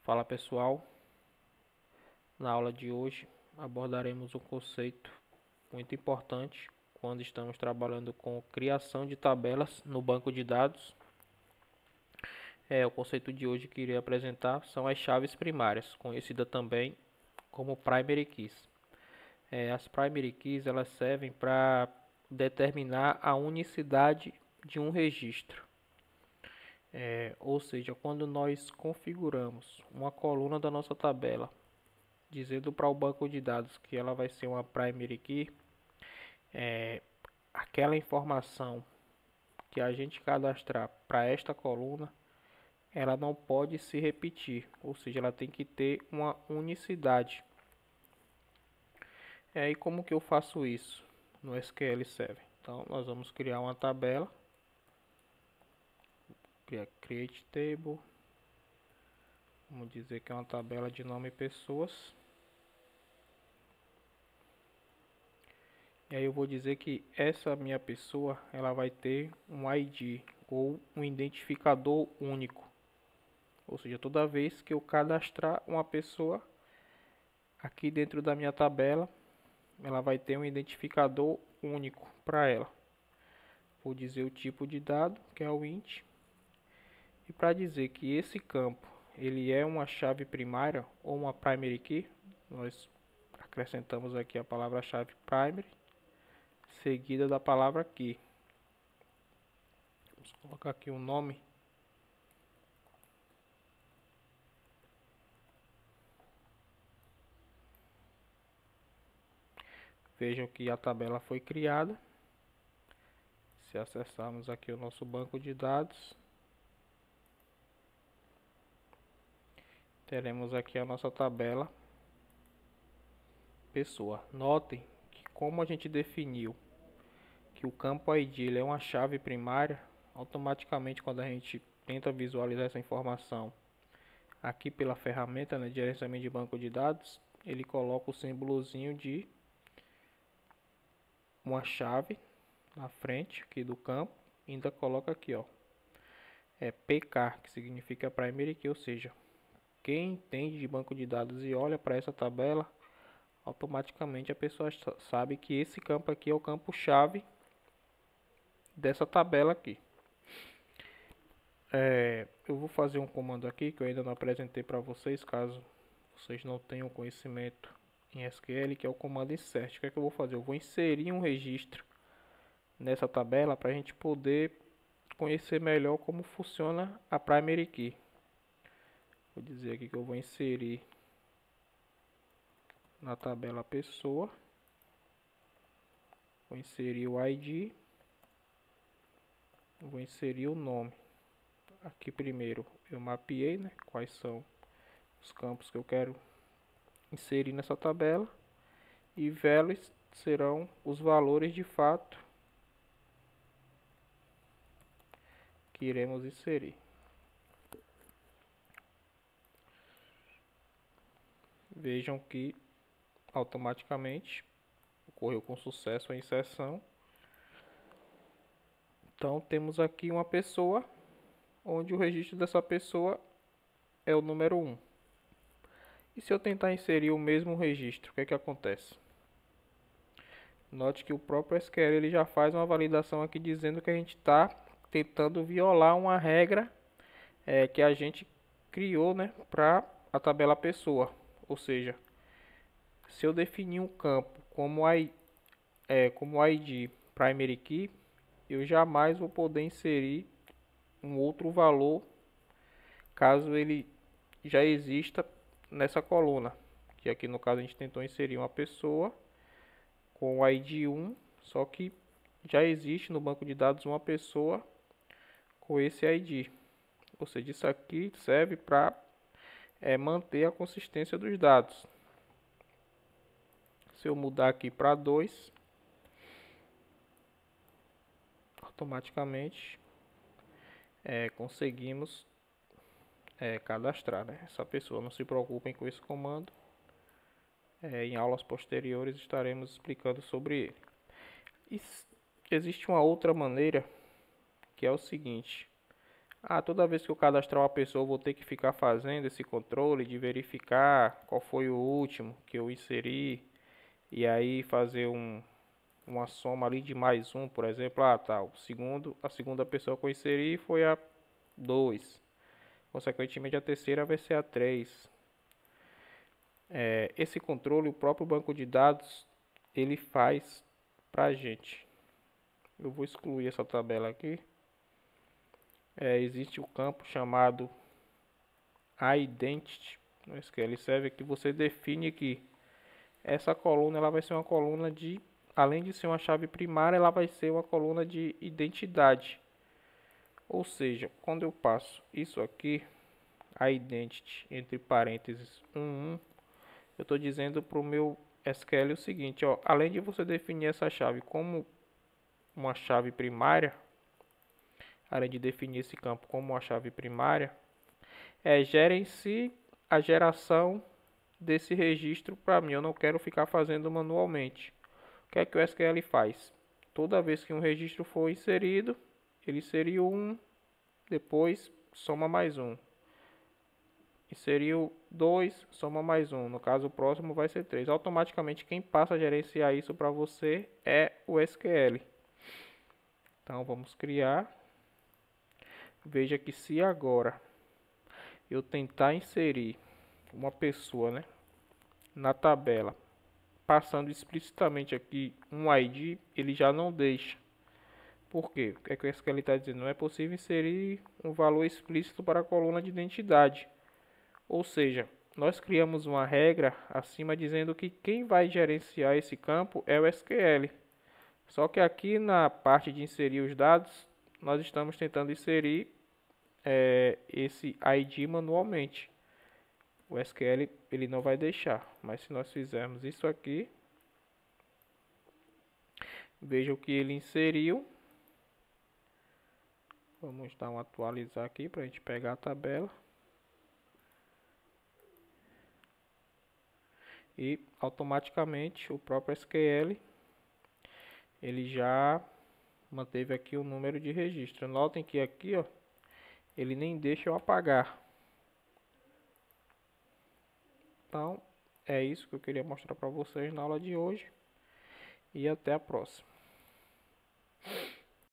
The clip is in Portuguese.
Fala pessoal, na aula de hoje abordaremos um conceito muito importante quando estamos trabalhando com criação de tabelas no banco de dados. O conceito de hoje que irei apresentar são as chaves primárias, conhecida também como primary keys. As primary keys elas servem para determinar a unicidade de um registro. Ou seja, quando nós configuramos uma coluna da nossa tabela dizendo para o banco de dados que ela vai ser uma primary key, aquela informação que a gente cadastrar para esta coluna, ela não pode se repetir, ou seja, ela tem que ter uma unicidade. E como que eu faço isso no SQL Server? Então, nós vamos criar uma tabela, criar create table, vamos dizer que é uma tabela de nome pessoas. E aí eu vou dizer que essa minha pessoa, ela vai ter um ID ou um identificador único. Ou seja, toda vez que eu cadastrar uma pessoa aqui dentro da minha tabela, ela vai ter um identificador único para ela. Vou dizer o tipo de dado, que é o int. E para dizer que esse campo ele é uma chave primária ou uma primary key, nós acrescentamos aqui a palavra-chave primary, seguida da palavra key. Vamos colocar aqui o nome. Vejam que a tabela foi criada. Se acessarmos aqui o nosso banco de dados, teremos aqui a nossa tabela pessoa. Notem que como a gente definiu que o campo ID ele é uma chave primária, automaticamente quando a gente tenta visualizar essa informação aqui pela ferramenta, de gerenciamento de banco de dados, ele coloca o símbolozinho de uma chave na frente aqui do campo, ainda coloca aqui, ó, PK, que significa primary key, ou seja, quem entende de banco de dados e olha para essa tabela, automaticamente a pessoa sabe que esse campo aqui é o campo chave dessa tabela aqui. Eu vou fazer um comando aqui que eu ainda não apresentei para vocês, caso vocês não tenham conhecimento em SQL, que é o comando insert. O que é que eu vou fazer? Eu vou inserir um registro nessa tabela para a gente poder conhecer melhor como funciona a primary key. Vou dizer aqui que eu vou inserir na tabela pessoa, vou inserir o ID, vou inserir o nome. Aqui primeiro eu mapeei, quais são os campos que eu quero inserir nessa tabela, e values serão os valores de fato que iremos inserir. Vejam que automaticamente ocorreu com sucesso a inserção. Então temos aqui uma pessoa, onde o registro dessa pessoa é o número 1. E se eu tentar inserir o mesmo registro, o que é que acontece? Note que o próprio SQL ele já faz uma validação aqui dizendo que a gente está tentando violar uma regra que a gente criou, para a tabela pessoa. Ou seja, se eu definir um campo como ID primary key, eu jamais vou poder inserir um outro valor caso ele já exista nessa coluna, que aqui no caso a gente tentou inserir uma pessoa com o ID 1, só que já existe no banco de dados uma pessoa com esse ID. Ou seja, isso aqui serve para manter a consistência dos dados. Se eu mudar aqui para 2, automaticamente conseguimos cadastrar essa pessoa. Não se preocupem com esse comando. Em aulas posteriores estaremos explicando sobre ele. E existe uma outra maneira, que é o seguinte: Toda vez que eu cadastrar uma pessoa, eu vou ter que ficar fazendo esse controle de verificar qual foi o último que eu inseri e aí fazer uma soma ali de mais um, por exemplo, tá, a segunda pessoa que eu inseri foi a 2, consequentemente a terceira vai ser a 3. Esse controle, o próprio banco de dados, ele faz pra gente. Eu vou excluir essa tabela aqui. Existe o campo chamado identity no SQL Server que você define que essa coluna ela vai ser uma coluna de, além de ser uma chave primária, ela vai ser uma coluna de identidade. Ou seja, quando eu passo isso aqui, identity entre parênteses 11, eu estou dizendo para o meu SQL o seguinte, ó, além de você definir essa chave como uma chave primária, além de definir esse campo como uma chave primária, gerencia a geração desse registro para mim. Eu não quero ficar fazendo manualmente. O que o SQL faz? Toda vez que um registro for inserido, ele inseriu um, depois soma mais um. Inseriu 2, soma mais um. No caso, o próximo vai ser 3. Automaticamente, quem passa a gerenciar isso para você é o SQL. Então, vamos criar. Veja que se agora eu tentar inserir uma pessoa, né, na tabela, passando explicitamente aqui um ID, ele já não deixa. Por quê? O que o SQL está dizendo? Não é possível inserir um valor explícito para a coluna de identidade. Ou seja, nós criamos uma regra acima dizendo que quem vai gerenciar esse campo é o SQL. Só que aqui na parte de inserir os dados, nós estamos tentando inserir esse ID manualmente. O SQL ele não vai deixar, mas se nós fizermos isso aqui, veja o que ele inseriu. Vamos dar um atualizar aqui para a gente pegar a tabela. E automaticamente o próprio SQL ele já manteve aqui o número de registro. Notem que aqui, ó, ele nem deixa eu apagar. Então, é isso que eu queria mostrar para vocês na aula de hoje. E até a próxima.